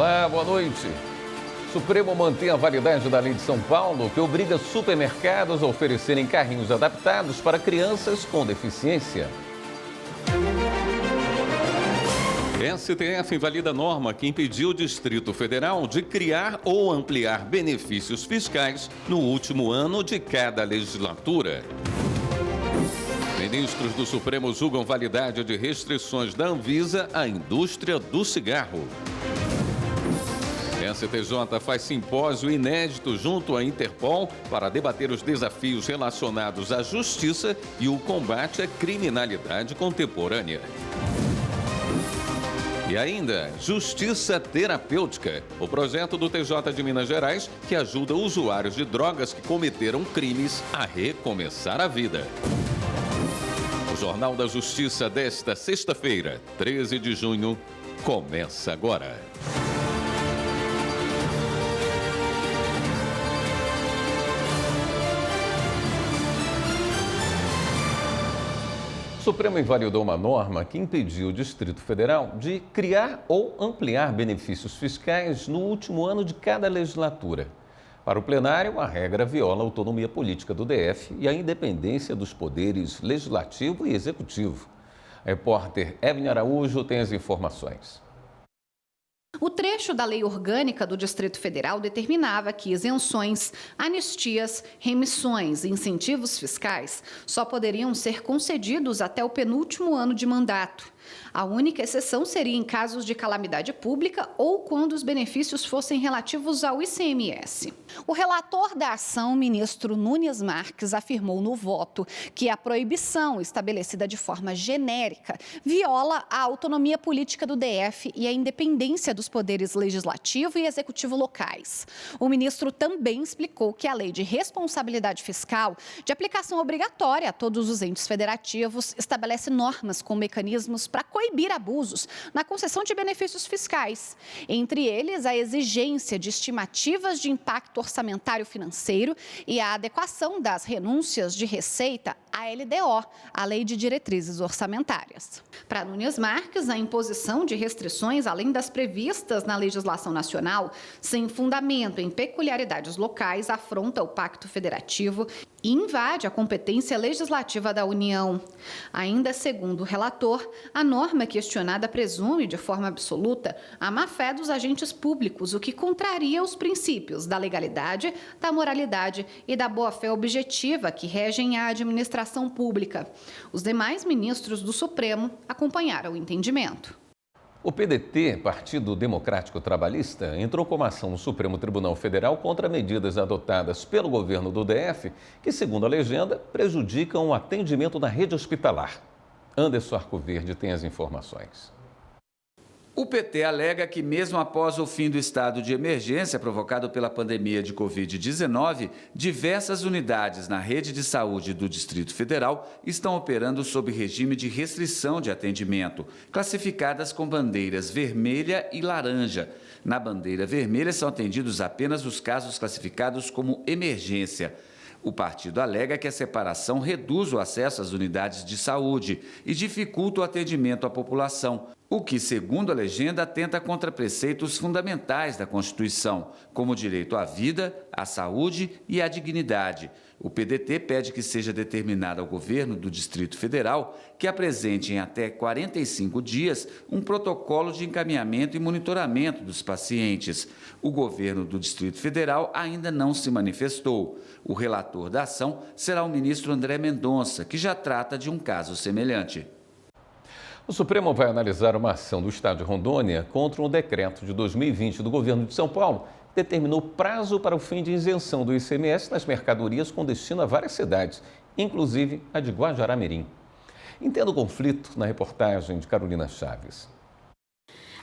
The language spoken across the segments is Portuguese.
Olá, boa noite. Supremo mantém a validade da Lei de São Paulo, que obriga supermercados a oferecerem carrinhos adaptados para crianças com deficiência. STF invalida norma que impediu o Distrito Federal de criar ou ampliar benefícios fiscais no último ano de cada legislatura. Ministros do Supremo julgam validade de restrições da Anvisa à indústria do cigarro. STJ faz simpósio inédito junto à Interpol para debater os desafios relacionados à justiça e o combate à criminalidade contemporânea. E ainda, Justiça Terapêutica, o projeto do TJ de Minas Gerais que ajuda usuários de drogas que cometeram crimes a recomeçar a vida. O Jornal da Justiça desta sexta-feira, 13 de junho, começa agora. O Supremo invalidou uma norma que impediu o Distrito Federal de criar ou ampliar benefícios fiscais no último ano de cada legislatura. Para o plenário, a regra viola a autonomia política do DF e a independência dos poderes legislativo e executivo. A repórter Evelyn Araújo tem as informações. O trecho da Lei Orgânica do Distrito Federal determinava que isenções, anistias, remissões e incentivos fiscais só poderiam ser concedidos até o penúltimo ano de mandato. A única exceção seria em casos de calamidade pública ou quando os benefícios fossem relativos ao ICMS. O relator da ação, ministro Nunes Marques, afirmou no voto que a proibição estabelecida de forma genérica viola a autonomia política do DF e a independência dos poderes legislativo e executivo locais. O ministro também explicou que a lei de responsabilidade fiscal, de aplicação obrigatória a todos os entes federativos, estabelece normas com mecanismos para coibir abusos na concessão de benefícios fiscais. Entre eles, a exigência de estimativas de impacto orçamentário financeiro e a adequação das renúncias de receita à LDO, a Lei de Diretrizes Orçamentárias. Para Nunes Marques, a imposição de restrições, além das previstas na legislação nacional, sem fundamento em peculiaridades locais, afronta o Pacto Federativo e invade a competência legislativa da União. Ainda segundo o relator, a norma questionada presume de forma absoluta a má-fé dos agentes públicos, o que contraria os princípios da legalidade, da moralidade e da boa-fé objetiva que regem a administração pública. Os demais ministros do Supremo acompanharam o entendimento. O PDT, Partido Democrático Trabalhista, entrou com uma ação no Supremo Tribunal Federal contra medidas adotadas pelo governo do DF que, segundo a legenda, prejudicam o atendimento na rede hospitalar. Anderson Arcoverde tem as informações. O PT alega que, mesmo após o fim do estado de emergência provocado pela pandemia de Covid-19, diversas unidades na rede de saúde do Distrito Federal estão operando sob regime de restrição de atendimento, classificadas com bandeiras vermelha e laranja. Na bandeira vermelha são atendidos apenas os casos classificados como emergência. O partido alega que a separação reduz o acesso às unidades de saúde e dificulta o atendimento à população, o que, segundo a legenda, atenta contra preceitos fundamentais da Constituição, como o direito à vida, à saúde e à dignidade. O PDT pede que seja determinado ao governo do Distrito Federal que apresente em até 45 dias um protocolo de encaminhamento e monitoramento dos pacientes. O governo do Distrito Federal ainda não se manifestou. O relator da ação será o ministro André Mendonça, que já trata de um caso semelhante. O Supremo vai analisar uma ação do Estado de Rondônia contra um decreto de 2020 do governo de São Paulo que determinou prazo para o fim de isenção do ICMS nas mercadorias com destino a várias cidades, inclusive a de Guajará-Mirim. Entenda o conflito na reportagem de Carolina Chaves.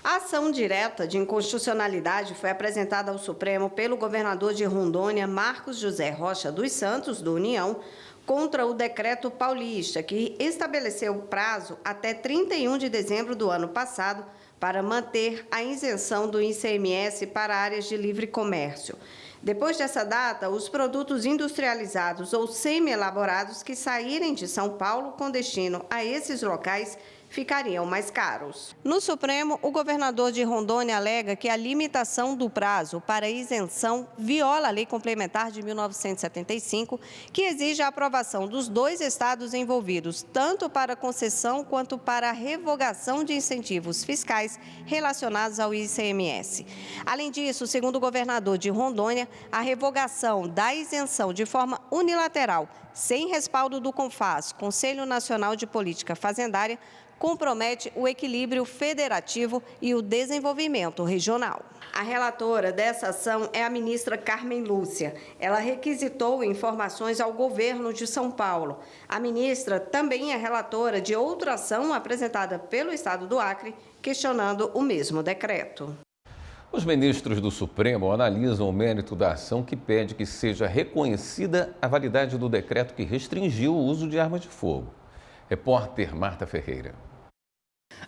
A ação direta de inconstitucionalidade foi apresentada ao Supremo pelo governador de Rondônia, Marcos José Rocha dos Santos, do União, contra o decreto paulista, que estabeleceu o prazo até 31 de dezembro do ano passado para manter a isenção do ICMS para áreas de livre comércio. Depois dessa data, os produtos industrializados ou semi-elaborados que saírem de São Paulo com destino a esses locais ficariam mais caros. No Supremo, o governador de Rondônia alega que a limitação do prazo para isenção viola a Lei Complementar de 1975, que exige a aprovação dos 2 estados envolvidos, tanto para concessão quanto para revogação de incentivos fiscais relacionados ao ICMS. Além disso, segundo o governador de Rondônia, a revogação da isenção de forma unilateral, sem respaldo do CONFAS, Conselho Nacional de Política Fazendária, compromete o equilíbrio federativo e o desenvolvimento regional. A relatora dessa ação é a ministra Carmen Lúcia. Ela requisitou informações ao governo de São Paulo. A ministra também é relatora de outra ação apresentada pelo Estado do Acre, questionando o mesmo decreto. Os ministros do Supremo analisam o mérito da ação que pede que seja reconhecida a validade do decreto que restringiu o uso de armas de fogo. Repórter Marta Ferreira.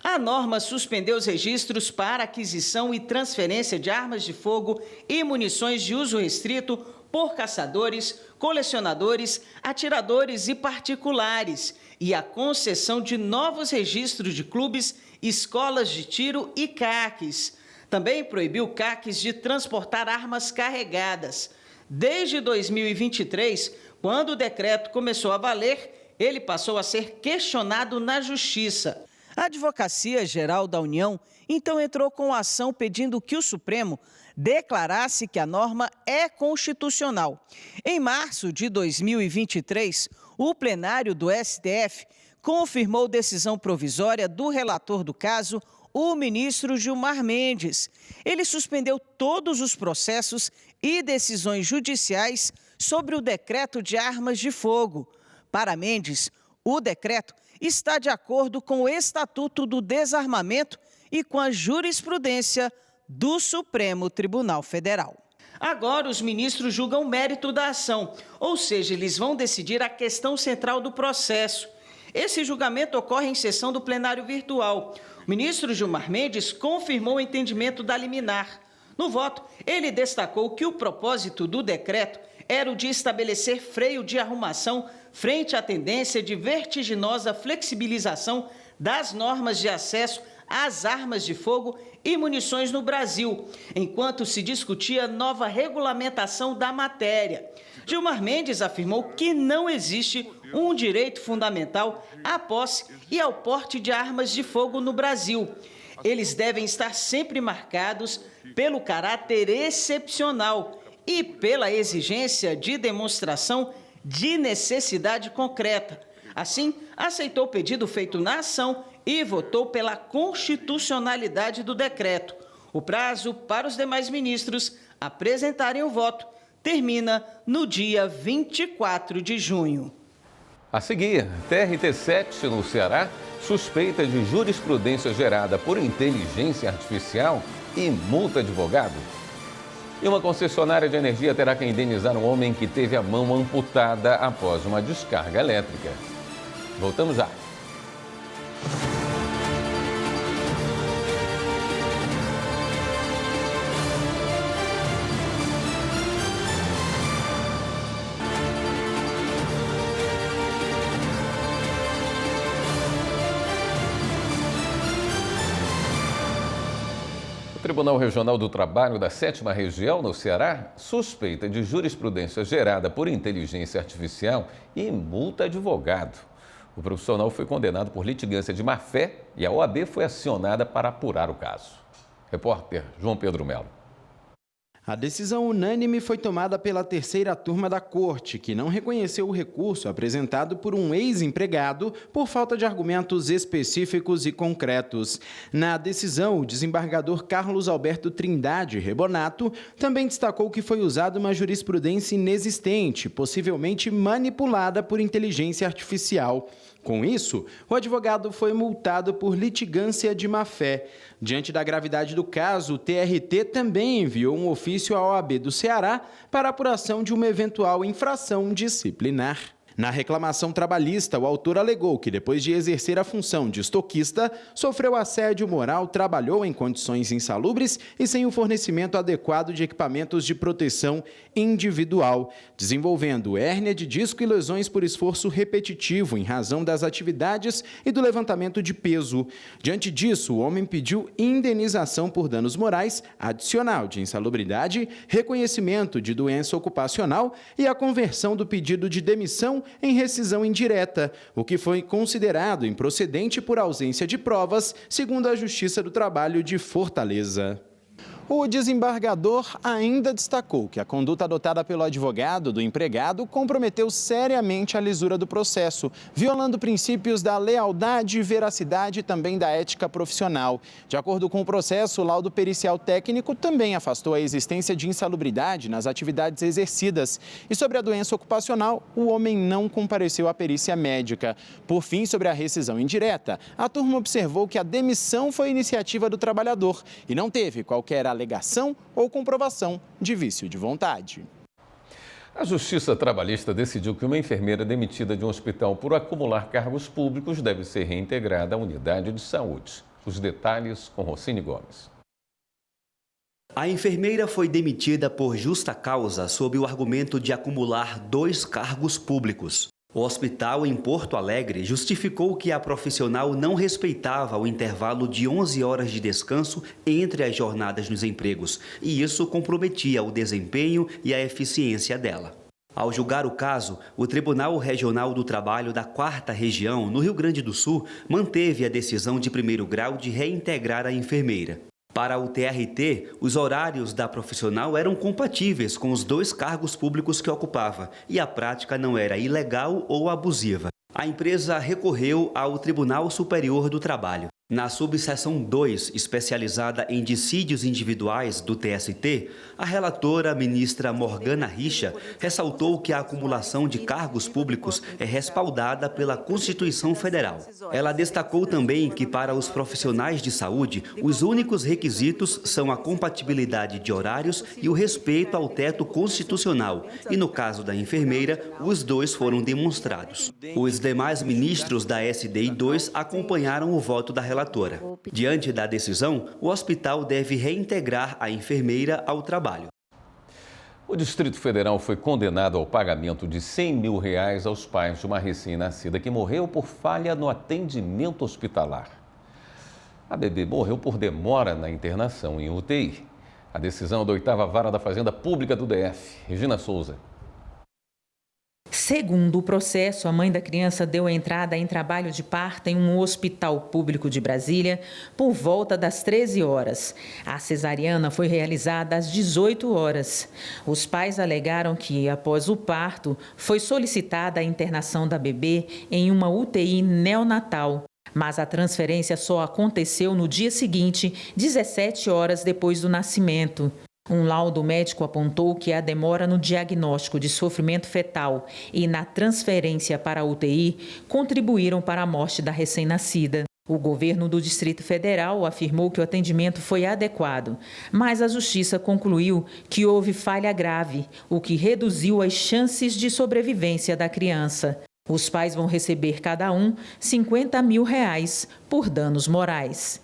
A norma suspendeu os registros para aquisição e transferência de armas de fogo e munições de uso restrito por caçadores, colecionadores, atiradores e particulares e a concessão de novos registros de clubes, escolas de tiro e CACs. Também proibiu CACs de transportar armas carregadas. Desde 2023, quando o decreto começou a valer, ele passou a ser questionado na Justiça. A Advocacia Geral da União, então, entrou com ação pedindo que o Supremo declarasse que a norma é constitucional. Em março de 2023, o plenário do STF confirmou decisão provisória do relator do caso, o ministro Gilmar Mendes. Ele suspendeu todos os processos e decisões judiciais sobre o decreto de armas de fogo. Para Mendes, o decreto está de acordo com o Estatuto do Desarmamento e com a jurisprudência do Supremo Tribunal Federal. Agora, os ministros julgam o mérito da ação, ou seja, eles vão decidir a questão central do processo. Esse julgamento ocorre em sessão do plenário virtual. O ministro Gilmar Mendes confirmou o entendimento da liminar. No voto, ele destacou que o propósito do decreto era o de estabelecer freio de arrumação frente à tendência de vertiginosa flexibilização das normas de acesso às armas de fogo e munições no Brasil, enquanto se discutia nova regulamentação da matéria. Gilmar Mendes afirmou que não existe um direito fundamental à posse e ao porte de armas de fogo no Brasil. Eles devem estar sempre marcados pelo caráter excepcional e pela exigência de demonstração de necessidade concreta. Assim, aceitou o pedido feito na ação e votou pela constitucionalidade do decreto. O prazo para os demais ministros apresentarem o voto termina no dia 24 de junho. A seguir, TRT-7 no Ceará suspeita de jurisprudência gerada por inteligência artificial e multa advogado. E uma concessionária de energia terá que indenizar um homem que teve a mão amputada após uma descarga elétrica. Voltamos já. O Tribunal Regional do Trabalho da 7ª Região, no Ceará, suspeita de jurisprudência gerada por inteligência artificial e multa advogado. O profissional foi condenado por litigância de má-fé e a OAB foi acionada para apurar o caso. Repórter João Pedro Melo. A decisão unânime foi tomada pela 3ª turma da Corte, que não reconheceu o recurso apresentado por um ex-empregado por falta de argumentos específicos e concretos. Na decisão, o desembargador Carlos Alberto Trindade Rebonato também destacou que foi usada uma jurisprudência inexistente, possivelmente manipulada por inteligência artificial. Com isso, o advogado foi multado por litigância de má-fé. Diante da gravidade do caso, o TRT também enviou um ofício à OAB do Ceará para apuração de uma eventual infração disciplinar. Na reclamação trabalhista, o autor alegou que, depois de exercer a função de estoquista, sofreu assédio moral, trabalhou em condições insalubres e sem o fornecimento adequado de equipamentos de proteção individual, desenvolvendo hérnia de disco e lesões por esforço repetitivo em razão das atividades e do levantamento de peso. Diante disso, o homem pediu indenização por danos morais, adicional de insalubridade, reconhecimento de doença ocupacional e a conversão do pedido de demissão em rescisão indireta, o que foi considerado improcedente por ausência de provas, segundo a Justiça do Trabalho de Fortaleza. O desembargador ainda destacou que a conduta adotada pelo advogado do empregado comprometeu seriamente a lisura do processo, violando princípios da lealdade, veracidade e também da ética profissional. De acordo com o processo, o laudo pericial técnico também afastou a existência de insalubridade nas atividades exercidas. E sobre a doença ocupacional, o homem não compareceu à perícia médica. Por fim, sobre a rescisão indireta, a turma observou que a demissão foi iniciativa do trabalhador e não teve qualquer alegação ou comprovação de vício de vontade. A Justiça Trabalhista decidiu que uma enfermeira demitida de um hospital por acumular cargos públicos deve ser reintegrada à unidade de saúde. Os detalhes com Rocine Gomes. A enfermeira foi demitida por justa causa sob o argumento de acumular 2 cargos públicos. O hospital em Porto Alegre justificou que a profissional não respeitava o intervalo de 11 horas de descanso entre as jornadas nos empregos, e isso comprometia o desempenho e a eficiência dela. Ao julgar o caso, o Tribunal Regional do Trabalho da 4ª Região, no Rio Grande do Sul, manteve a decisão de primeiro grau de reintegrar a enfermeira. Para o TRT, os horários da profissional eram compatíveis com os 2 cargos públicos que ocupava e a prática não era ilegal ou abusiva. A empresa recorreu ao Tribunal Superior do Trabalho. Na subseção 2, especializada em dissídios individuais do TST, a relatora, ministra Morgana Richa, ressaltou que a acumulação de cargos públicos é respaldada pela Constituição Federal. Ela destacou também que, para os profissionais de saúde, os únicos requisitos são a compatibilidade de horários e o respeito ao teto constitucional, e no caso da enfermeira, os 2 foram demonstrados. Os demais ministros da SDI 2 acompanharam o voto da relatora. Diante da decisão, o hospital deve reintegrar a enfermeira ao trabalho. O Distrito Federal foi condenado ao pagamento de R$100 mil aos pais de uma recém-nascida que morreu por falha no atendimento hospitalar. A bebê morreu por demora na internação em UTI. A decisão é da 8ª Vara da Fazenda Pública do DF. Regina Souza. Segundo o processo, a mãe da criança deu entrada em trabalho de parto em um hospital público de Brasília por volta das 13 horas. A cesariana foi realizada às 18 horas. Os pais alegaram que, após o parto, foi solicitada a internação da bebê em uma UTI neonatal. Mas a transferência só aconteceu no dia seguinte, 17 horas depois do nascimento. Um laudo médico apontou que a demora no diagnóstico de sofrimento fetal e na transferência para a UTI contribuíram para a morte da recém-nascida. O governo do Distrito Federal afirmou que o atendimento foi adequado, mas a Justiça concluiu que houve falha grave, o que reduziu as chances de sobrevivência da criança. Os pais vão receber cada um R$50 mil por danos morais.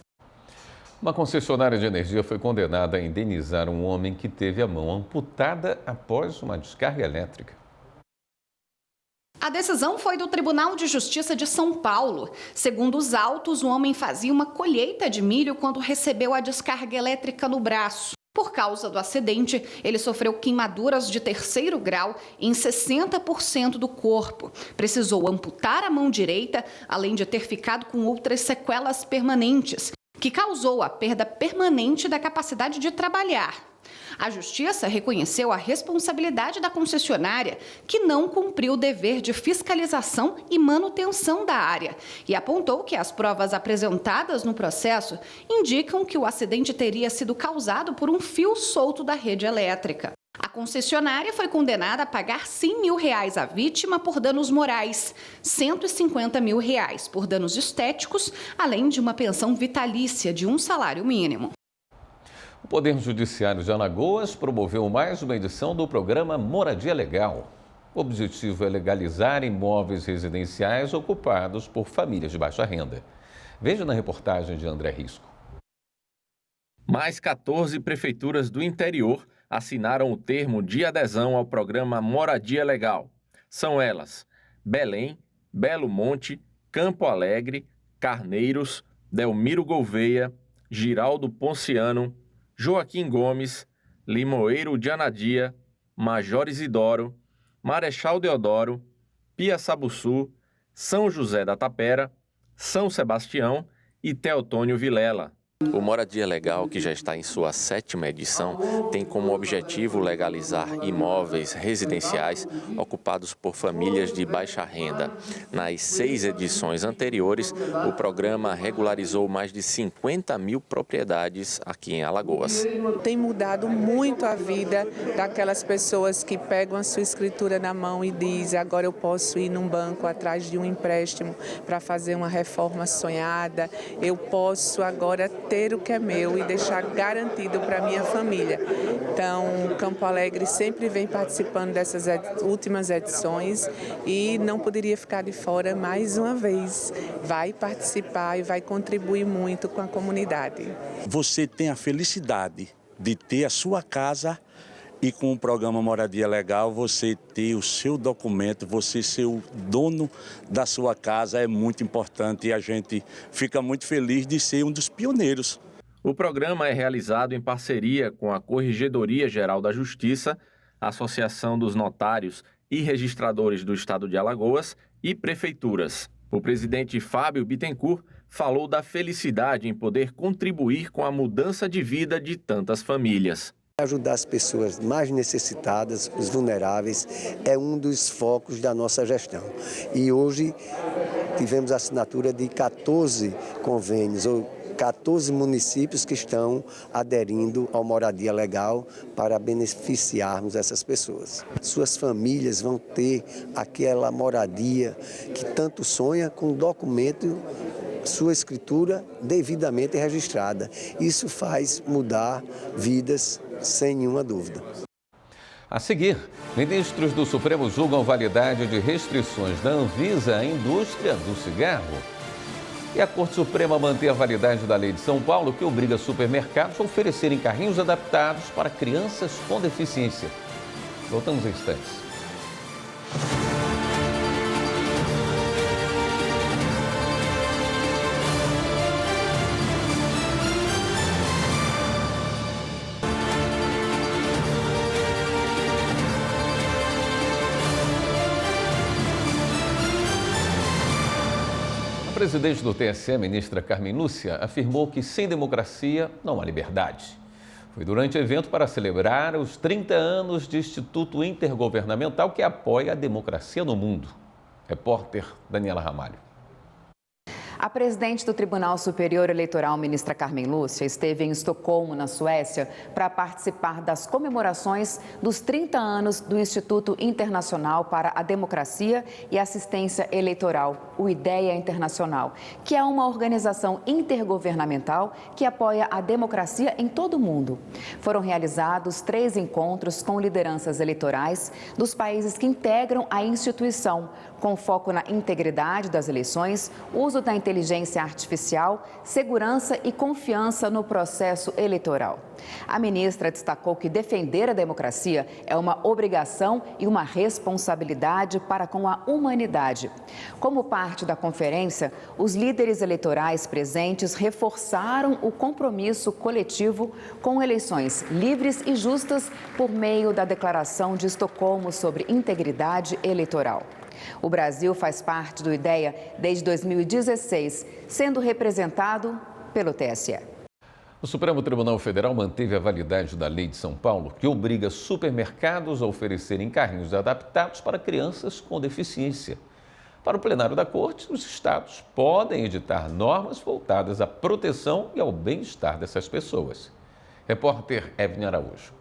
Uma concessionária de energia foi condenada a indenizar um homem que teve a mão amputada após uma descarga elétrica. A decisão foi do Tribunal de Justiça de São Paulo. Segundo os autos, o homem fazia uma colheita de milho quando recebeu a descarga elétrica no braço. Por causa do acidente, ele sofreu queimaduras de 3º grau em 60% do corpo. Precisou amputar a mão direita, além de ter ficado com outras sequelas permanentes, que causou a perda permanente da capacidade de trabalhar. A Justiça reconheceu a responsabilidade da concessionária, que não cumpriu o dever de fiscalização e manutenção da área, e apontou que as provas apresentadas no processo indicam que o acidente teria sido causado por um fio solto da rede elétrica. A concessionária foi condenada a pagar R$100 mil à vítima por danos morais, R$150 mil por danos estéticos, além de uma pensão vitalícia de um salário mínimo. O Poder Judiciário de Alagoas promoveu mais uma edição do programa Moradia Legal. O objetivo é legalizar imóveis residenciais ocupados por famílias de baixa renda. Veja na reportagem de André Risco. Mais 14 prefeituras do interior assinaram o termo de adesão ao programa Moradia Legal. São elas: Belém, Belo Monte, Campo Alegre, Carneiros, Delmiro Gouveia, Giraldo Ponciano, Joaquim Gomes, Limoeiro de Anadia, Major Isidoro, Marechal Deodoro, Piaçabuçu, São José da Tapera, São Sebastião e Teotônio Vilela. O Moradia Legal, que já está em sua 7ª edição, tem como objetivo legalizar imóveis residenciais ocupados por famílias de baixa renda. Nas 6 edições anteriores, o programa regularizou mais de 50 mil propriedades aqui em Alagoas. Tem mudado muito a vida daquelas pessoas que pegam a sua escritura na mão e dizem: agora eu posso ir num banco atrás de um empréstimo para fazer uma reforma sonhada, eu posso agora ter o que é meu e deixar garantido para minha família. Então, Campo Alegre sempre vem participando dessas últimas edições e não poderia ficar de fora mais uma vez. Vai participar e vai contribuir muito com a comunidade. Você tem a felicidade de ter a sua casa e com o programa Moradia Legal você ter o seu documento, você ser o dono da sua casa é muito importante e a gente fica muito feliz de ser um dos pioneiros. O programa é realizado em parceria com a Corregedoria Geral da Justiça, a Associação dos Notários e Registradores do Estado de Alagoas e prefeituras. O presidente Fábio Bittencourt falou da felicidade em poder contribuir com a mudança de vida de tantas famílias. Ajudar as pessoas mais necessitadas, os vulneráveis, é um dos focos da nossa gestão. E hoje tivemos a assinatura de 14 convênios, ou 14 municípios que estão aderindo ao Moradia Legal para beneficiarmos essas pessoas. Suas famílias vão ter aquela moradia que tanto sonha, com documento, sua escritura devidamente registrada. Isso faz mudar vidas sem nenhuma dúvida. A seguir, ministros do Supremo julgam validade de restrições da Anvisa à indústria do cigarro. E a Corte Suprema mantém a validade da Lei de São Paulo, que obriga supermercados a oferecerem carrinhos adaptados para crianças com deficiência. Voltamos em instantes. A presidente do TSE, ministra Carmen Lúcia, afirmou que sem democracia não há liberdade. Foi durante o evento para celebrar os 30 anos de Instituto Intergovernamental que apoia a democracia no mundo. Repórter Daniela Ramalho. A presidente do Tribunal Superior Eleitoral, ministra Carmen Lúcia, esteve em Estocolmo, na Suécia, para participar das comemorações dos 30 anos do Instituto Internacional para a Democracia e Assistência Eleitoral, o IDEA Internacional, que é uma organização intergovernamental que apoia a democracia em todo o mundo. Foram realizados 3 encontros com lideranças eleitorais dos países que integram a instituição, com foco na integridade das eleições, uso da inteligência artificial, segurança e confiança no processo eleitoral. A ministra destacou que defender a democracia é uma obrigação e uma responsabilidade para com a humanidade. Como parte da conferência, os líderes eleitorais presentes reforçaram o compromisso coletivo com eleições livres e justas por meio da Declaração de Estocolmo sobre Integridade Eleitoral. O Brasil faz parte do IDEA desde 2016, sendo representado pelo TSE. O Supremo Tribunal Federal manteve a validade da Lei de São Paulo, que obriga supermercados a oferecerem carrinhos adaptados para crianças com deficiência. Para o plenário da Corte, os estados podem editar normas voltadas à proteção e ao bem-estar dessas pessoas. Repórter Evne Araújo.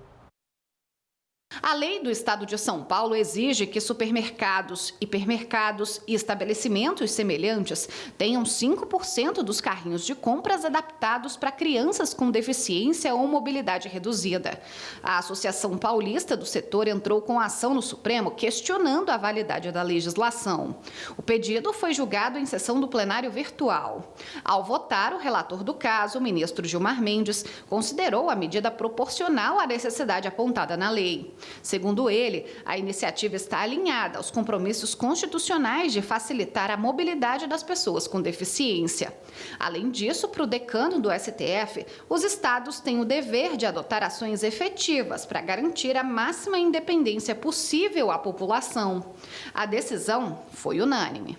A lei do Estado de São Paulo exige que supermercados, hipermercados e estabelecimentos semelhantes tenham 5% dos carrinhos de compras adaptados para crianças com deficiência ou mobilidade reduzida. A Associação Paulista do setor entrou com ação no Supremo questionando a validade da legislação. O pedido foi julgado em sessão do plenário virtual. Ao votar, o relator do caso, o ministro Gilmar Mendes, considerou a medida proporcional à necessidade apontada na lei. Segundo ele, a iniciativa está alinhada aos compromissos constitucionais de facilitar a mobilidade das pessoas com deficiência. Além disso, para o decano do STF, os estados têm o dever de adotar ações efetivas para garantir a máxima independência possível à população. A decisão foi unânime.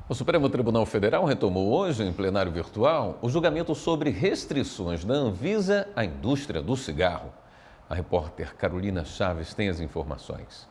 O Supremo Tribunal Federal retomou hoje, em plenário virtual, o julgamento sobre restrições da Anvisa à indústria do cigarro. A repórter Carolina Chaves tem as informações.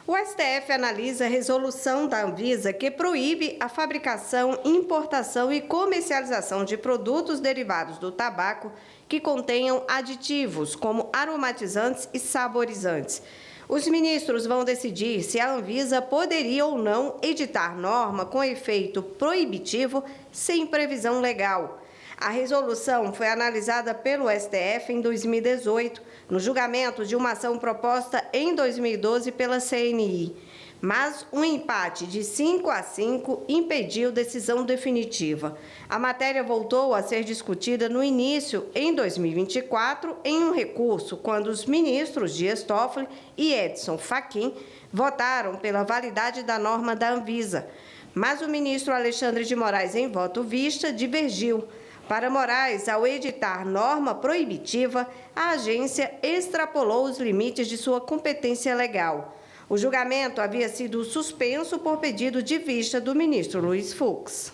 O STF analisa a resolução da Anvisa que proíbe a fabricação, importação e comercialização de produtos derivados do tabaco que contenham aditivos, como aromatizantes e saborizantes. Os ministros vão decidir se a Anvisa poderia ou não editar norma com efeito proibitivo sem previsão legal. A resolução foi analisada pelo STF em 2018, no julgamento de uma ação proposta em 2012 pela CNI. Mas um empate de 5-5 impediu decisão definitiva. A matéria voltou a ser discutida no início, em 2024, em um recurso, quando os ministros Dias Toffoli e Edson Fachin votaram pela validade da norma da Anvisa. Mas o ministro Alexandre de Moraes, em voto vista, divergiu. Para Moraes, ao editar norma proibitiva, a agência extrapolou os limites de sua competência legal. O julgamento havia sido suspenso por pedido de vista do ministro Luiz Fux.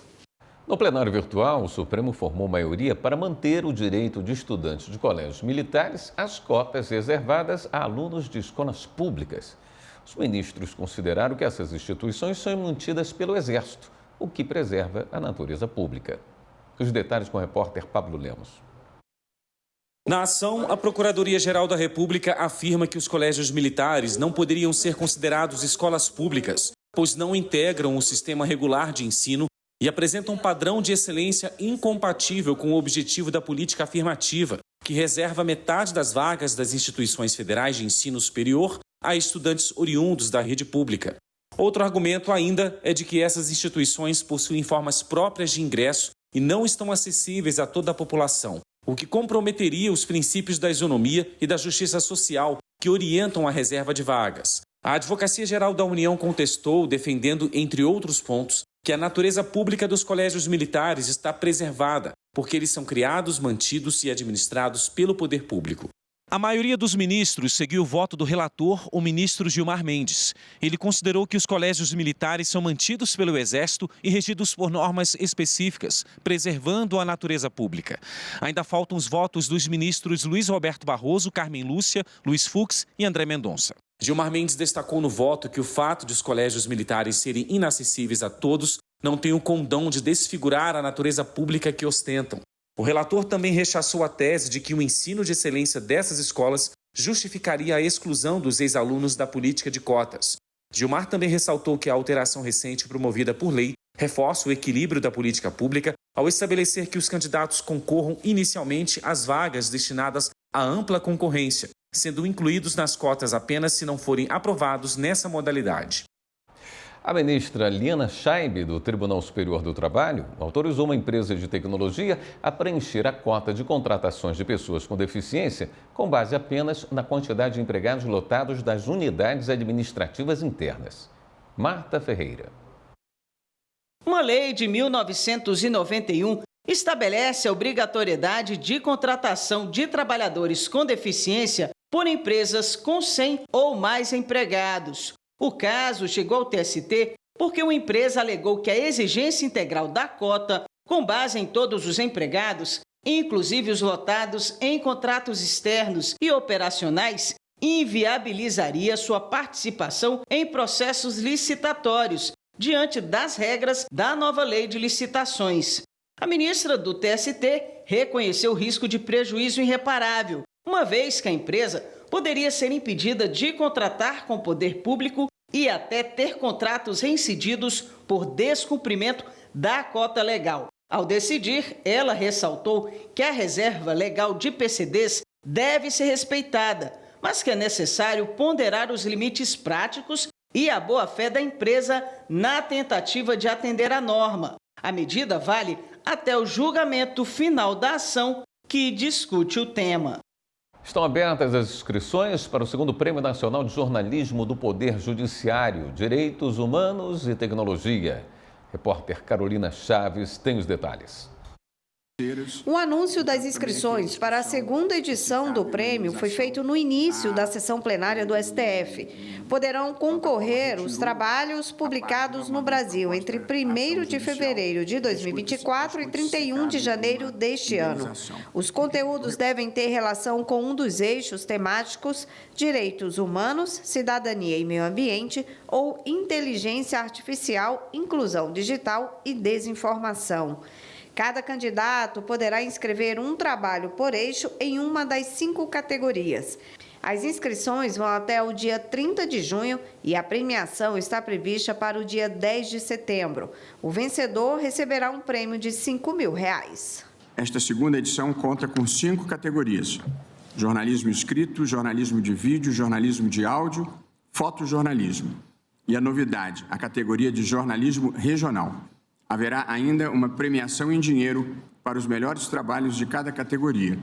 No plenário virtual, o Supremo formou maioria para manter o direito de estudantes de colégios militares às cotas reservadas a alunos de escolas públicas. Os ministros consideraram que essas instituições são mantidas pelo Exército, o que preserva a natureza pública. Os detalhes com o repórter Pablo Lemos. Na ação, a Procuradoria-Geral da República afirma que os colégios militares não poderiam ser considerados escolas públicas, pois não integram o sistema regular de ensino e apresentam um padrão de excelência incompatível com o objetivo da política afirmativa, que reserva metade das vagas das instituições federais de ensino superior a estudantes oriundos da rede pública. Outro argumento ainda é de que essas instituições possuem formas próprias de ingresso e não estão acessíveis a toda a população, o que comprometeria os princípios da isonomia e da justiça social que orientam a reserva de vagas. A Advocacia Geral da União contestou, defendendo, entre outros pontos, que a natureza pública dos colégios militares está preservada, porque eles são criados, mantidos e administrados pelo poder público. A maioria dos ministros seguiu o voto do relator, o ministro Gilmar Mendes. Ele considerou que os colégios militares são mantidos pelo Exército e regidos por normas específicas, preservando a natureza pública. Ainda faltam os votos dos ministros Luiz Roberto Barroso, Carmen Lúcia, Luiz Fux e André Mendonça. Gilmar Mendes destacou no voto que o fato de os colégios militares serem inacessíveis a todos não tem o condão de desfigurar a natureza pública que ostentam. O relator também rechaçou a tese de que o ensino de excelência dessas escolas justificaria a exclusão dos ex-alunos da política de cotas. Gilmar também ressaltou que a alteração recente promovida por lei reforça o equilíbrio da política pública ao estabelecer que os candidatos concorram inicialmente às vagas destinadas à ampla concorrência, sendo incluídos nas cotas apenas se não forem aprovados nessa modalidade. A ministra Liana Schaibe, do Tribunal Superior do Trabalho, autorizou uma empresa de tecnologia a preencher a cota de contratações de pessoas com deficiência com base apenas na quantidade de empregados lotados das unidades administrativas internas. Marta Ferreira. Uma lei de 1991 estabelece a obrigatoriedade de contratação de trabalhadores com deficiência por empresas com 100 ou mais empregados. O caso chegou ao TST porque uma empresa alegou que a exigência integral da cota, com base em todos os empregados, inclusive os lotados em contratos externos e operacionais, inviabilizaria sua participação em processos licitatórios, diante das regras da nova lei de licitações. A ministra do TST reconheceu o risco de prejuízo irreparável, uma vez que a empresa poderia ser impedida de contratar com o poder público e até ter contratos reincididos por descumprimento da cota legal. Ao decidir, ela ressaltou que a reserva legal de PCDs deve ser respeitada, mas que é necessário ponderar os limites práticos e a boa-fé da empresa na tentativa de atender à norma. A medida vale até o julgamento final da ação que discute o tema. Estão abertas as inscrições para o 2º Prêmio Nacional de Jornalismo do Poder Judiciário, Direitos Humanos e Tecnologia. Repórter Carolina Chaves tem os detalhes. O anúncio das inscrições para a 2ª edição do prêmio foi feito no início da sessão plenária do STF. Poderão concorrer os trabalhos publicados no Brasil entre 1º de fevereiro de 2024 e 31 de janeiro deste ano. Os conteúdos devem ter relação com um dos eixos temáticos direitos humanos, cidadania e meio ambiente ou inteligência artificial, inclusão digital e desinformação. Cada candidato poderá inscrever um trabalho por eixo em uma das 5 categorias. As inscrições vão até o dia 30 de junho e a premiação está prevista para o dia 10 de setembro. O vencedor receberá um prêmio de R$ 5.000. Esta 2ª edição conta com 5 categorias: jornalismo escrito, jornalismo de vídeo, jornalismo de áudio, fotojornalismo. E a novidade, a categoria de jornalismo regional. Haverá ainda uma premiação em dinheiro para os melhores trabalhos de cada categoria.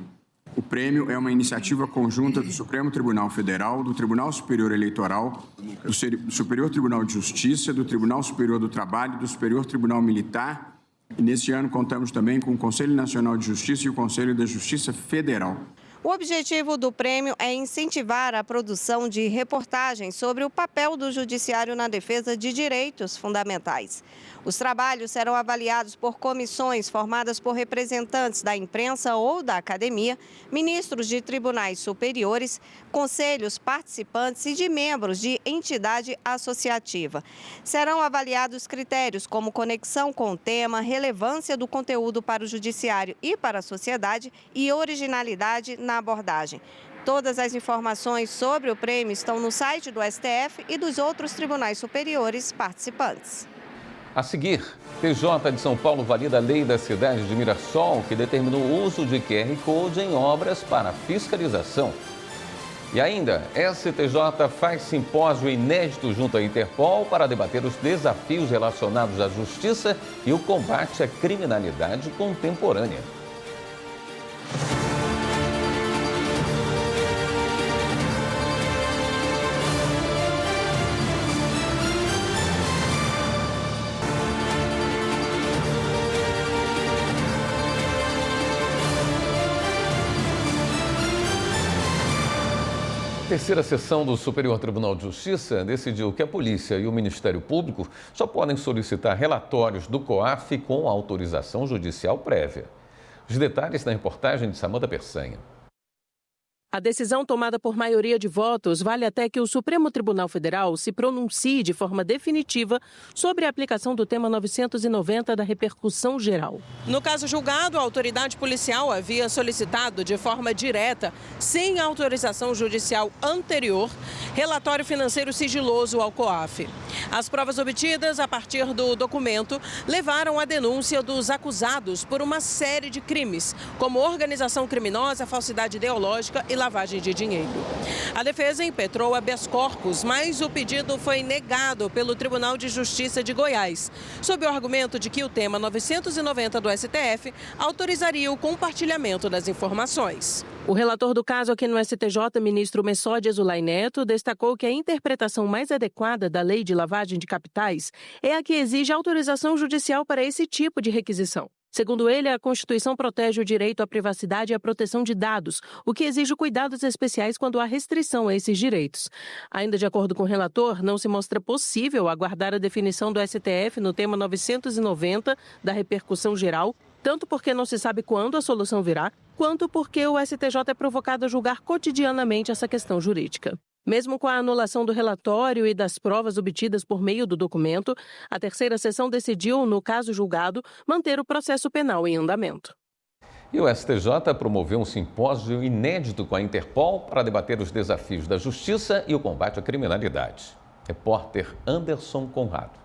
O prêmio é uma iniciativa conjunta do Supremo Tribunal Federal, do Tribunal Superior Eleitoral, do Superior Tribunal de Justiça, do Tribunal Superior do Trabalho, do Superior Tribunal Militar. E neste ano contamos também com o Conselho Nacional de Justiça e o Conselho da Justiça Federal. O objetivo do prêmio é incentivar a produção de reportagens sobre o papel do judiciário na defesa de direitos fundamentais. Os trabalhos serão avaliados por comissões formadas por representantes da imprensa ou da academia, ministros de tribunais superiores, conselhos participantes e de membros de entidade associativa. Serão avaliados critérios como conexão com o tema, relevância do conteúdo para o judiciário e para a sociedade e originalidade na abordagem. Todas as informações sobre o prêmio estão no site do STF e dos outros tribunais superiores participantes. A seguir, TJ de São Paulo valida a lei da cidade de Mirassol, que determinou o uso de QR Code em obras para fiscalização. E ainda, STJ faz simpósio inédito junto à Interpol para debater os desafios relacionados à justiça e o combate à criminalidade contemporânea. A terceira sessão do Superior Tribunal de Justiça decidiu que a polícia e o Ministério Público só podem solicitar relatórios do COAF com autorização judicial prévia. Os detalhes na reportagem de Samanta Persanha. A decisão tomada por maioria de votos vale até que o Supremo Tribunal Federal se pronuncie de forma definitiva sobre a aplicação do tema 990 da repercussão geral. No caso julgado, a autoridade policial havia solicitado de forma direta, sem autorização judicial anterior, relatório financeiro sigiloso ao COAF. As provas obtidas a partir do documento levaram à denúncia dos acusados por uma série de crimes, como organização criminosa, falsidade ideológica e lavagem de dinheiro. A defesa impetrou habeas corpus, mas o pedido foi negado pelo Tribunal de Justiça de Goiás, sob o argumento de que o tema 990 do STF autorizaria o compartilhamento das informações. O relator do caso aqui no STJ, ministro Messode Azulay Neto, destacou que a interpretação mais adequada da lei de lavagem de capitais é a que exige autorização judicial para esse tipo de requisição. Segundo ele, a Constituição protege o direito à privacidade e à proteção de dados, o que exige cuidados especiais quando há restrição a esses direitos. Ainda de acordo com o relator, não se mostra possível aguardar a definição do STF no tema 990 da repercussão geral, tanto porque não se sabe quando a solução virá, quanto porque o STJ é provocado a julgar cotidianamente essa questão jurídica. Mesmo com a anulação do relatório e das provas obtidas por meio do documento, a terceira sessão decidiu, no caso julgado, manter o processo penal em andamento. E o STJ promoveu um simpósio inédito com a Interpol para debater os desafios da justiça e o combate à criminalidade. Repórter Anderson Conrado.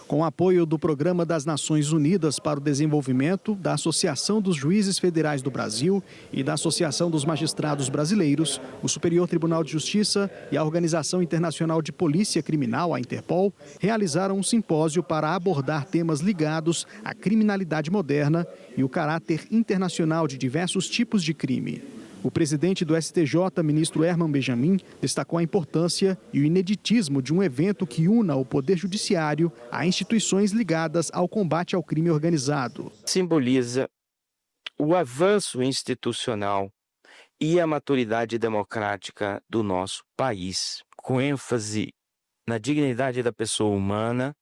Com apoio do Programa das Nações Unidas para o Desenvolvimento, da Associação dos Juízes Federais do Brasil e da Associação dos Magistrados Brasileiros, o Superior Tribunal de Justiça e a Organização Internacional de Polícia Criminal, a Interpol, realizaram um simpósio para abordar temas ligados à criminalidade moderna e o caráter internacional de diversos tipos de crime. O presidente do STJ, ministro Herman Benjamin, destacou a importância e o ineditismo de um evento que una o Poder Judiciário a instituições ligadas ao combate ao crime organizado. Simboliza o avanço institucional e a maturidade democrática do nosso país, com ênfase na dignidade da pessoa humana,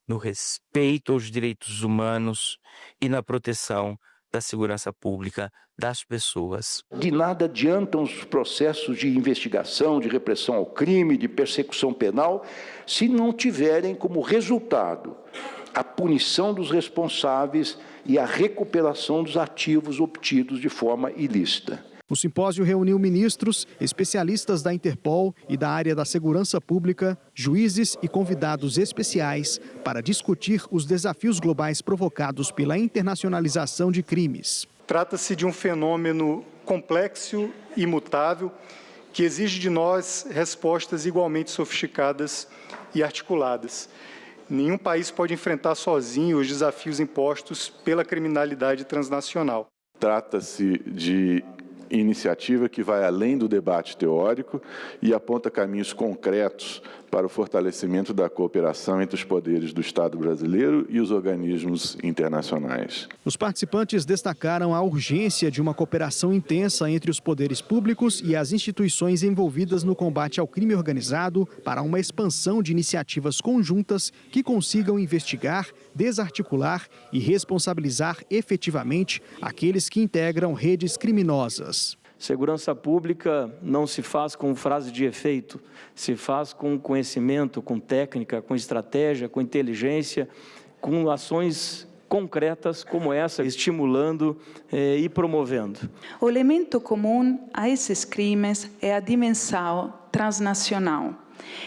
no respeito aos direitos humanos e na proteção da segurança pública das pessoas. De nada adiantam os processos de investigação, de repressão ao crime, de persecução penal, se não tiverem como resultado a punição dos responsáveis e a recuperação dos ativos obtidos de forma ilícita. O simpósio reuniu ministros, especialistas da Interpol e da área da segurança pública, juízes e convidados especiais para discutir os desafios globais provocados pela internacionalização de crimes. Trata-se de um fenômeno complexo e imutável que exige de nós respostas igualmente sofisticadas e articuladas. Nenhum país pode enfrentar sozinho os desafios impostos pela criminalidade transnacional. Trata-se de iniciativa que vai além do debate teórico e aponta caminhos concretos para o fortalecimento da cooperação entre os poderes do Estado brasileiro e os organismos internacionais. Os participantes destacaram a urgência de uma cooperação intensa entre os poderes públicos e as instituições envolvidas no combate ao crime organizado para uma expansão de iniciativas conjuntas que consigam investigar, desarticular e responsabilizar efetivamente aqueles que integram redes criminosas. Segurança pública não se faz com frase de efeito, se faz com conhecimento, com técnica, com estratégia, com inteligência, com ações concretas como essa, estimulando e promovendo. O elemento comum a esses crimes é a dimensão transnacional.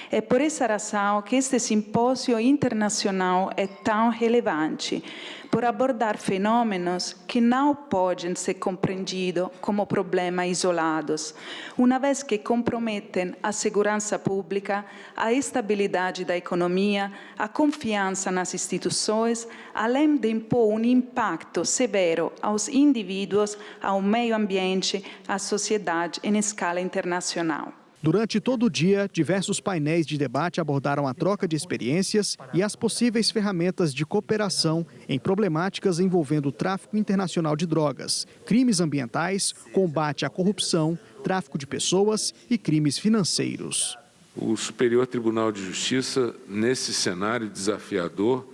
É por essa razão que este simpósio internacional é tão relevante, por abordar fenômenos que não podem ser compreendidos como problemas isolados, uma vez que comprometem a segurança pública, a estabilidade da economia, a confiança nas instituições, além de impor um impacto severo aos indivíduos, ao meio ambiente, à sociedade em escala internacional. Durante todo o dia, diversos painéis de debate abordaram a troca de experiências e as possíveis ferramentas de cooperação em problemáticas envolvendo o tráfico internacional de drogas, crimes ambientais, combate à corrupção, tráfico de pessoas e crimes financeiros. O Superior Tribunal de Justiça, nesse cenário desafiador,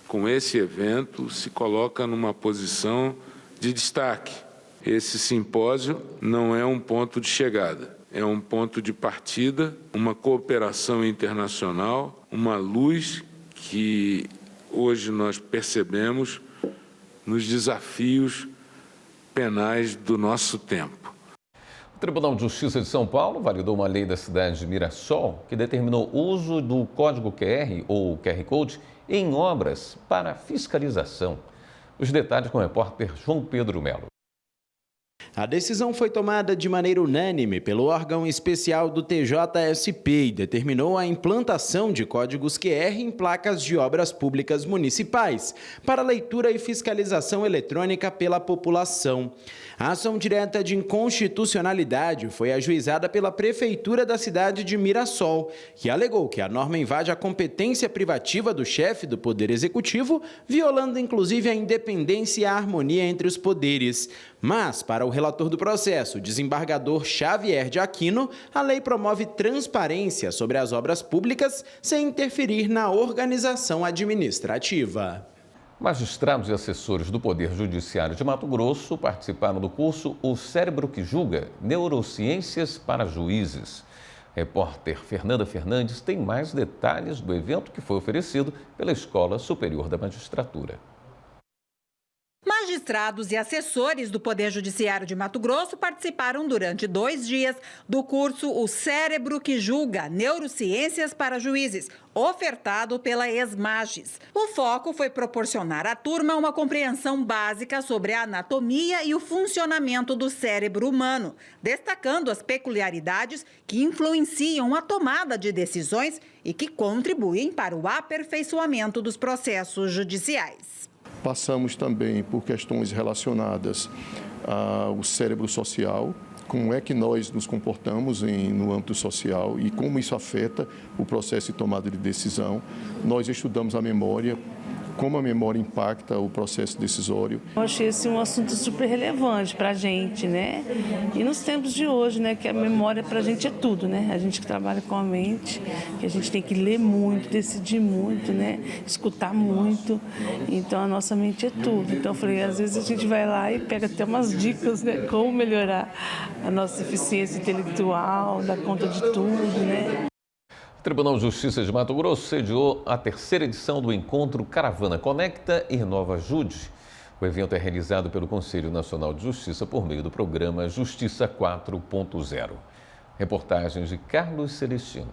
com esse evento, se coloca numa posição de destaque. Esse simpósio não é um ponto de chegada. É um ponto de partida, uma cooperação internacional, uma luz que hoje nós percebemos nos desafios penais do nosso tempo. O Tribunal de Justiça de São Paulo validou uma lei da cidade de Mirassol que determinou o uso do código QR ou QR Code em obras para fiscalização. Os detalhes com o repórter João Pedro Melo. A decisão foi tomada de maneira unânime pelo órgão especial do TJSP e determinou a implantação de códigos QR em placas de obras públicas municipais para leitura e fiscalização eletrônica pela população. A ação direta de inconstitucionalidade foi ajuizada pela Prefeitura da cidade de Mirassol, que alegou que a norma invade a competência privativa do chefe do Poder Executivo, violando inclusive a independência e a harmonia entre os poderes. Mas, para o relator do processo, desembargador Xavier de Aquino, a lei promove transparência sobre as obras públicas sem interferir na organização administrativa. Magistrados e assessores do Poder Judiciário de Mato Grosso participaram do curso O Cérebro que Julga, Neurociências para Juízes. Repórter Fernanda Fernandes tem mais detalhes do evento que foi oferecido pela Escola Superior da Magistratura. Magistrados e assessores do Poder Judiciário de Mato Grosso participaram durante 2 dias do curso O Cérebro que Julga, Neurociências para Juízes, ofertado pela ESMAGES. O foco foi proporcionar à turma uma compreensão básica sobre a anatomia e o funcionamento do cérebro humano, destacando as peculiaridades que influenciam a tomada de decisões e que contribuem para o aperfeiçoamento dos processos judiciais. Passamos também por questões relacionadas ao cérebro social, como é que nós nos comportamos no âmbito social e como isso afeta o processo de tomada de decisão. Nós estudamos a memória, como a memória impacta o processo decisório. Eu achei esse um assunto super relevante para a gente, né? E nos tempos de hoje, né, que a memória para a gente é tudo, né? A gente que trabalha com a mente, que a gente tem que ler muito, decidir muito, né? Escutar muito. Então a nossa mente é tudo. Então eu falei, às vezes a gente vai lá e pega até umas dicas, né? Como melhorar a nossa eficiência intelectual, dar conta de tudo, né? O Tribunal de Justiça de Mato Grosso sediou a 3ª edição do encontro Caravana Conecta e Renova Jude. O evento é realizado pelo Conselho Nacional de Justiça por meio do programa Justiça 4.0. Reportagens de Carlos Celestino.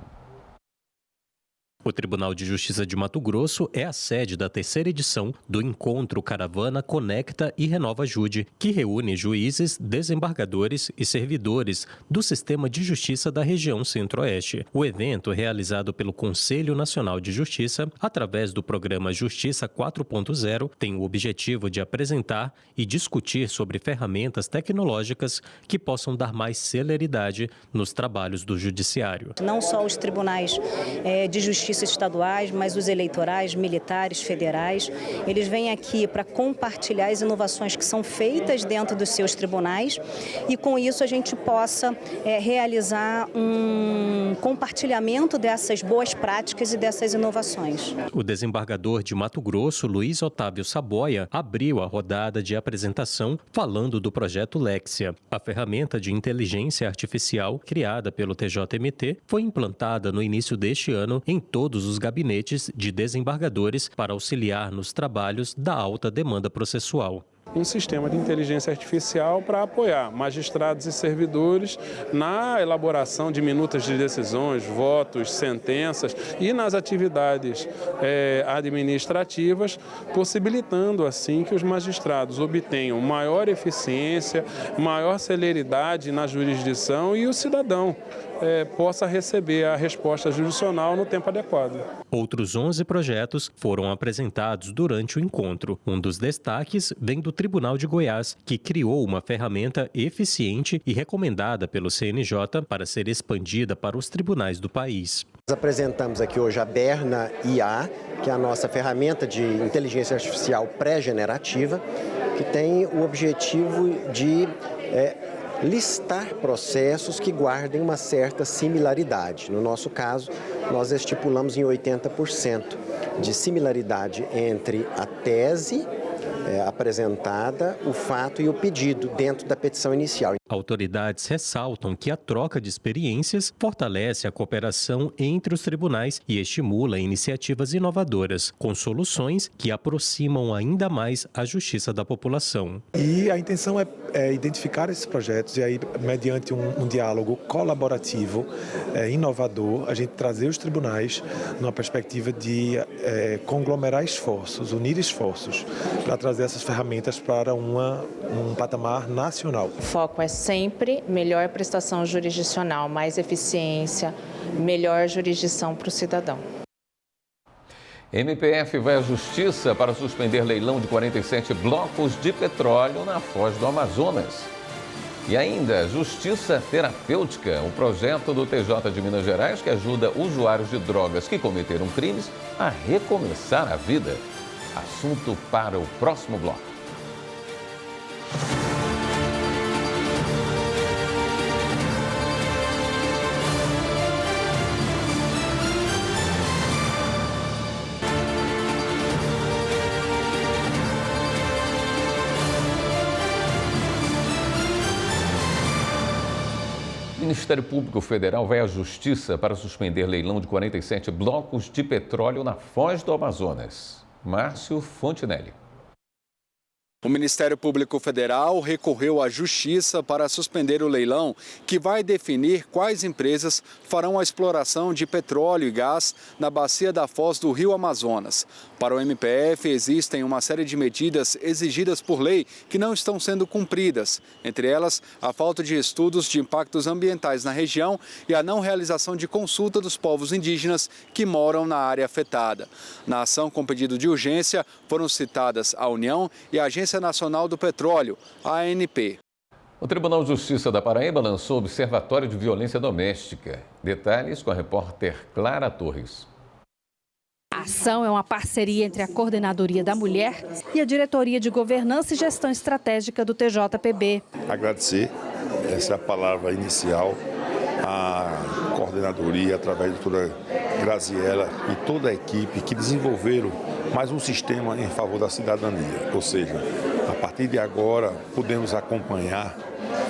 O Tribunal de Justiça de Mato Grosso é a sede da 3ª edição do Encontro Caravana Conecta e Renova Jude, que reúne juízes, desembargadores e servidores do Sistema de Justiça da região Centro-Oeste. O evento, realizado pelo Conselho Nacional de Justiça, através do programa Justiça 4.0, tem o objetivo de apresentar e discutir sobre ferramentas tecnológicas que possam dar mais celeridade nos trabalhos do Judiciário. Não só os tribunais de justiça estaduais, mas os eleitorais, militares, federais, eles vêm aqui para compartilhar as inovações que são feitas dentro dos seus tribunais e com isso a gente possa realizar um compartilhamento dessas boas práticas e dessas inovações. O desembargador de Mato Grosso, Luiz Otávio Saboia, abriu a rodada de apresentação falando do projeto Lexia. A ferramenta de inteligência artificial criada pelo TJMT foi implantada no início deste ano em todos os gabinetes de desembargadores para auxiliar nos trabalhos da alta demanda processual. Um sistema de inteligência artificial para apoiar magistrados e servidores na elaboração de minutas de decisões, votos, sentenças e nas atividades administrativas, possibilitando assim que os magistrados obtenham maior eficiência, maior celeridade na jurisdição e o cidadão possa receber a resposta jurisdicional no tempo adequado. Outros 11 projetos foram apresentados durante o encontro. Um dos destaques vem do Tribunal de Goiás, que criou uma ferramenta eficiente e recomendada pelo CNJ para ser expandida para os tribunais do país. Nós apresentamos aqui hoje a Berna IA, que é a nossa ferramenta de inteligência artificial pré-generativa, que tem o objetivo de listar processos que guardem uma certa similaridade. No nosso caso, nós estipulamos em 80% de similaridade entre a tese apresentada, o fato e o pedido dentro da petição inicial. Autoridades ressaltam que a troca de experiências fortalece a cooperação entre os tribunais e estimula iniciativas inovadoras, com soluções que aproximam ainda mais a justiça da população. E a intenção é identificar esses projetos e aí, mediante um diálogo colaborativo, inovador, a gente trazer os tribunais numa perspectiva de conglomerar esforços, unir esforços, para trazer essas ferramentas para um patamar nacional. O foco é sempre melhor prestação jurisdicional, mais eficiência, melhor jurisdição para o cidadão. MPF vai à Justiça para suspender leilão de 47 blocos de petróleo na Foz do Amazonas. E ainda, Justiça Terapêutica, um projeto do TJ de Minas Gerais que ajuda usuários de drogas que cometeram crimes a recomeçar a vida. Assunto para o próximo bloco. O Ministério Público Federal vai à Justiça para suspender leilão de 47 blocos de petróleo na Foz do Amazonas. Márcio Fontinelli. O Ministério Público Federal recorreu à Justiça para suspender o leilão que vai definir quais empresas farão a exploração de petróleo e gás na bacia da foz do Rio Amazonas. Para o MPF, existem uma série de medidas exigidas por lei que não estão sendo cumpridas. Entre elas, a falta de estudos de impactos ambientais na região e a não realização de consulta dos povos indígenas que moram na área afetada. Na ação com pedido de urgência, foram citadas a União e a Agência Nacional do Petróleo, a ANP. O Tribunal de Justiça da Paraíba lançou o Observatório de Violência Doméstica. Detalhes com a repórter Clara Torres. A ação é uma parceria entre a Coordenadoria da Mulher e a Diretoria de Governança e Gestão Estratégica do TJPB. Agradecer, essa é a palavra inicial, à coordenadoria, através de toda a Graziela e toda a equipe que desenvolveram mais um sistema em favor da cidadania. Ou seja, a partir de agora podemos acompanhar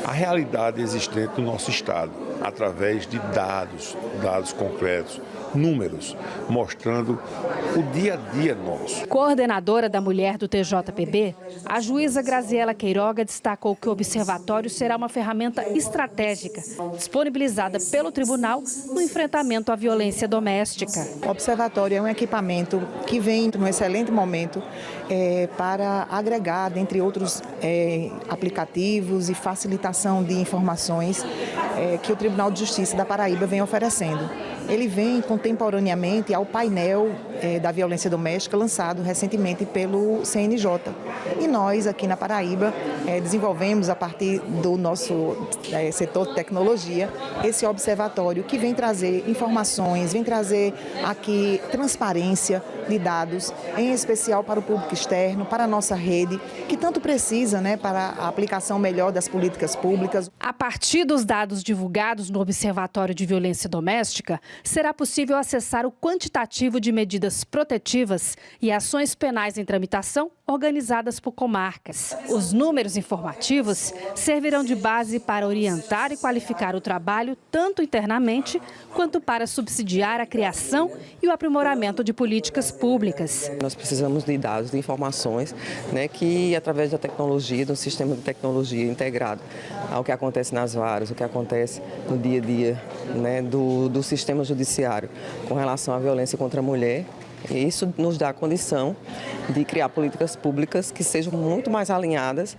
a realidade existente no nosso estado, através de dados concretos, números, mostrando o dia a dia nosso. Coordenadora da Mulher do TJPB, a juíza Graziela Queiroga destacou que o observatório será uma ferramenta estratégica, disponibilizada pelo tribunal no enfrentamento à violência doméstica. O observatório é um equipamento que vem num excelente momento para agregar, dentre outros aplicativos e facilitação de informações que o Tribunal de Justiça da Paraíba vem oferecendo. Ele vem contemporaneamente ao painel da violência doméstica lançado recentemente pelo CNJ. E nós, aqui na Paraíba, desenvolvemos, a partir do nosso setor de tecnologia, esse observatório que vem trazer informações, vem trazer aqui transparência de dados, em especial para o público externo, para a nossa rede, que tanto precisa, para a aplicação melhor das políticas públicas. A partir dos dados divulgados no Observatório de Violência Doméstica, será possível acessar o quantitativo de medidas protetivas e ações penais em tramitação organizadas por comarcas. Os números informativos servirão de base para orientar e qualificar o trabalho tanto internamente quanto para subsidiar a criação e o aprimoramento de políticas públicas. Nós precisamos de dados, de informações, que através da tecnologia, do sistema de tecnologia integrado ao que acontece nas varas, o que acontece no dia a dia do sistema judiciário com relação à violência contra a mulher. E isso nos dá a condição de criar políticas públicas que sejam muito mais alinhadas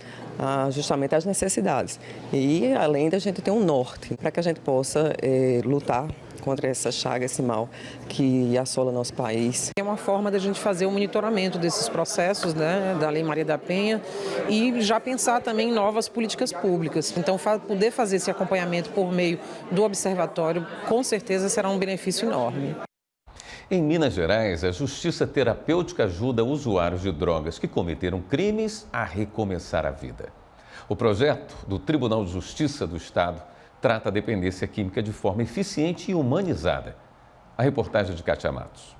justamente às necessidades. E além da gente ter um norte para que a gente possa lutar contra essa chaga, esse mal que assola nosso país. É uma forma da gente fazer o monitoramento desses processos, da Lei Maria da Penha, e já pensar também em novas políticas públicas. Então, poder fazer esse acompanhamento por meio do observatório, com certeza será um benefício enorme. Em Minas Gerais, a Justiça Terapêutica ajuda usuários de drogas que cometeram crimes a recomeçar a vida. O projeto do Tribunal de Justiça do Estado trata a dependência química de forma eficiente e humanizada. A reportagem de Kátia Matos.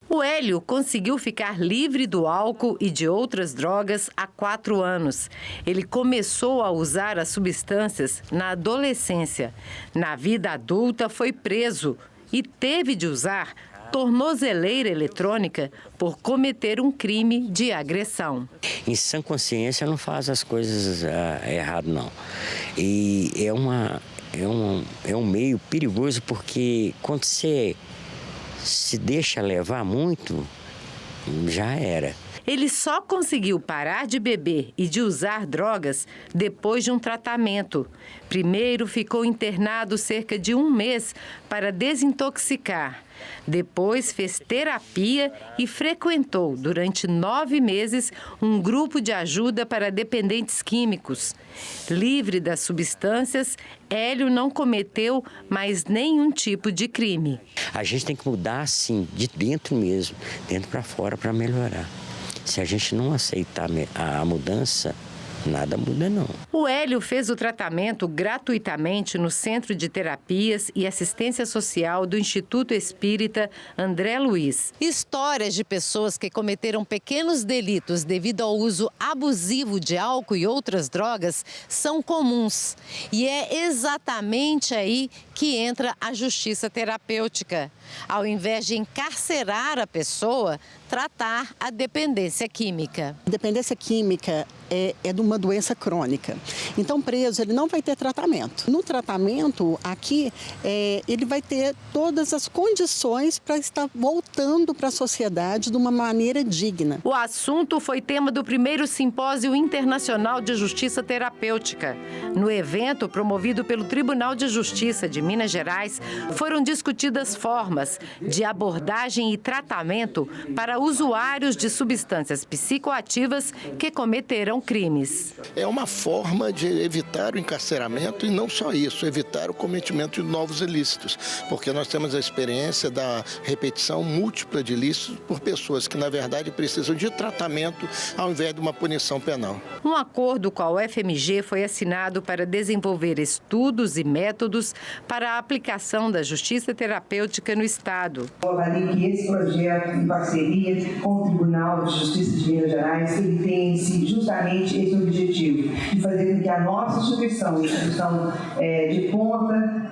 O Hélio conseguiu ficar livre do álcool e de outras drogas há 4 anos. Ele começou a usar as substâncias na adolescência. Na vida adulta, foi preso e teve de usar tornozeleira eletrônica por cometer um crime de agressão. Em sã consciência não faz as coisas errado, não. E é um meio perigoso, porque quando você se deixa levar muito, já era. Ele só conseguiu parar de beber e de usar drogas depois de um tratamento. Primeiro ficou internado cerca de 1 mês para desintoxicar. Depois fez terapia e frequentou durante 9 meses um grupo de ajuda para dependentes químicos. Livre das substâncias, Hélio não cometeu mais nenhum tipo de crime. A gente tem que mudar assim, de dentro mesmo, dentro para fora, para melhorar. Se a gente não aceitar a mudança, nada muda, não. O Hélio fez o tratamento gratuitamente no Centro de Terapias e Assistência Social do Instituto Espírita André Luiz. Histórias de pessoas que cometeram pequenos delitos devido ao uso abusivo de álcool e outras drogas são comuns. E é exatamente aí que entra a justiça terapêutica. Ao invés de encarcerar a pessoa, tratar a dependência química. A dependência química é de uma doença crônica. Então, o preso ele não vai ter tratamento. No tratamento, aqui, ele vai ter todas as condições para estar voltando para a sociedade de uma maneira digna. O assunto foi tema do primeiro Simpósio Internacional de Justiça Terapêutica. No evento, promovido pelo Tribunal de Justiça de Minas Gerais, foram discutidas formas de abordagem e tratamento para usuários de substâncias psicoativas que cometeram crimes. É uma forma de evitar o encarceramento e não só isso, evitar o cometimento de novos ilícitos, porque nós temos a experiência da repetição múltipla de ilícitos por pessoas que, na verdade, precisam de tratamento ao invés de uma punição penal. Um acordo com a UFMG foi assinado para desenvolver estudos e métodos para a aplicação da justiça terapêutica no Estado. Eu avalio que esse projeto, em parceria com o Tribunal de Justiça de Minas Gerais, ele tem em si justamente esse objetivo, de fazer com que a nossa instituição de ponta,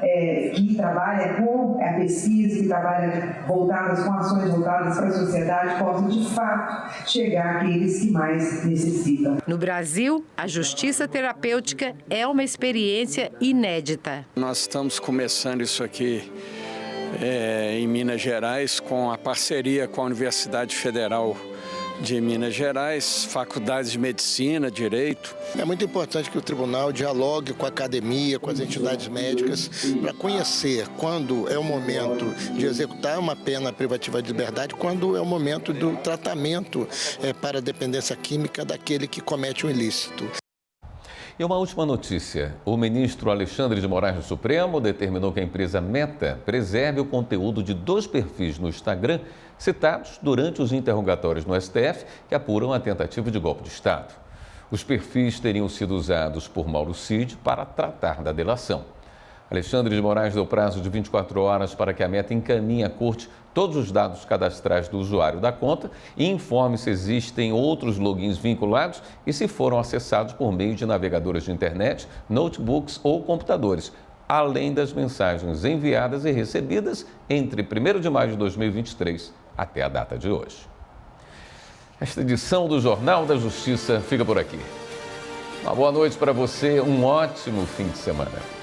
que trabalha com a pesquisa, que trabalha voltadas com ações voltadas para a sociedade, possa de fato chegar àqueles que mais necessitam. No Brasil, a justiça terapêutica é uma experiência inédita. Nós estamos começando isso aqui em Minas Gerais com a parceria com a Universidade Federal de Minas Gerais, faculdades de medicina, direito. É muito importante que o tribunal dialogue com a academia, com as entidades médicas, para conhecer quando é o momento de executar uma pena privativa de liberdade, quando é o momento do tratamento para a dependência química daquele que comete um ilícito. E uma última notícia. O ministro Alexandre de Moraes do Supremo determinou que a empresa Meta preserve o conteúdo de 2 perfis no Instagram citados durante os interrogatórios no STF que apuram a tentativa de golpe de Estado. Os perfis teriam sido usados por Mauro Cid para tratar da delação. Alexandre de Moraes deu prazo de 24 horas para que a Meta encaminhe à corte todos os dados cadastrais do usuário da conta e informe se existem outros logins vinculados e se foram acessados por meio de navegadores de internet, notebooks ou computadores, além das mensagens enviadas e recebidas entre 1º de maio de 2023 até a data de hoje. Esta edição do Jornal da Justiça fica por aqui. Uma boa noite para você, um ótimo fim de semana.